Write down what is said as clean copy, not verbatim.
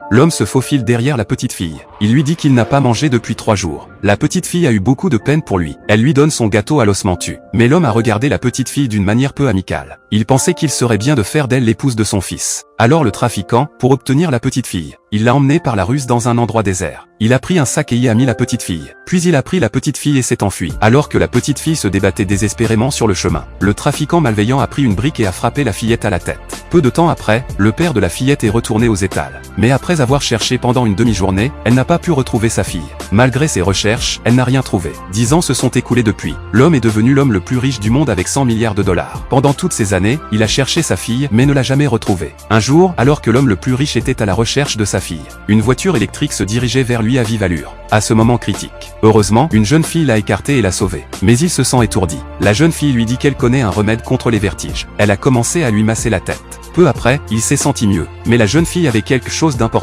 L'homme se faufile derrière la petite fille. Il lui dit qu'il n'a pas mangé depuis 3 jours. La petite fille a eu beaucoup de peine pour lui. Elle lui donne son gâteau à l'osmentu. Mais l'homme a regardé la petite fille d'une manière peu amicale. Il pensait qu'il serait bien de faire d'elle l'épouse de son fils. Alors le trafiquant, pour obtenir la petite fille, il l'a emmenée par la ruse dans un endroit désert. Il a pris un sac et y a mis la petite fille. Puis il a pris la petite fille et s'est enfui. Alors que la petite fille se débattait désespérément sur le chemin, le trafiquant malveillant a pris une brique et a frappé la fillette à la tête. Peu de temps après, le père de la fillette est retourné aux étals. Mais après avoir cherché pendant une demi-journée, elle n'a pas pu retrouver sa fille. Malgré ses recherches, elle n'a rien trouvé. 10 ans se sont écoulés depuis. L'homme est devenu l'homme le plus riche du monde avec 100 milliards de dollars. Pendant toutes ces années, il a cherché sa fille mais ne l'a jamais retrouvée. Un jour, alors que l'homme le plus riche était à la recherche de sa fille, une voiture électrique se dirigeait vers lui à vive allure. À ce moment critique, heureusement, une jeune fille l'a écarté et l'a sauvé. Mais il se sent étourdi. La jeune fille lui dit qu'elle connaît un remède contre les vertiges. Elle a commencé à lui masser la tête. Peu après, il s'est senti mieux. Mais la jeune fille avait quelque chose d'important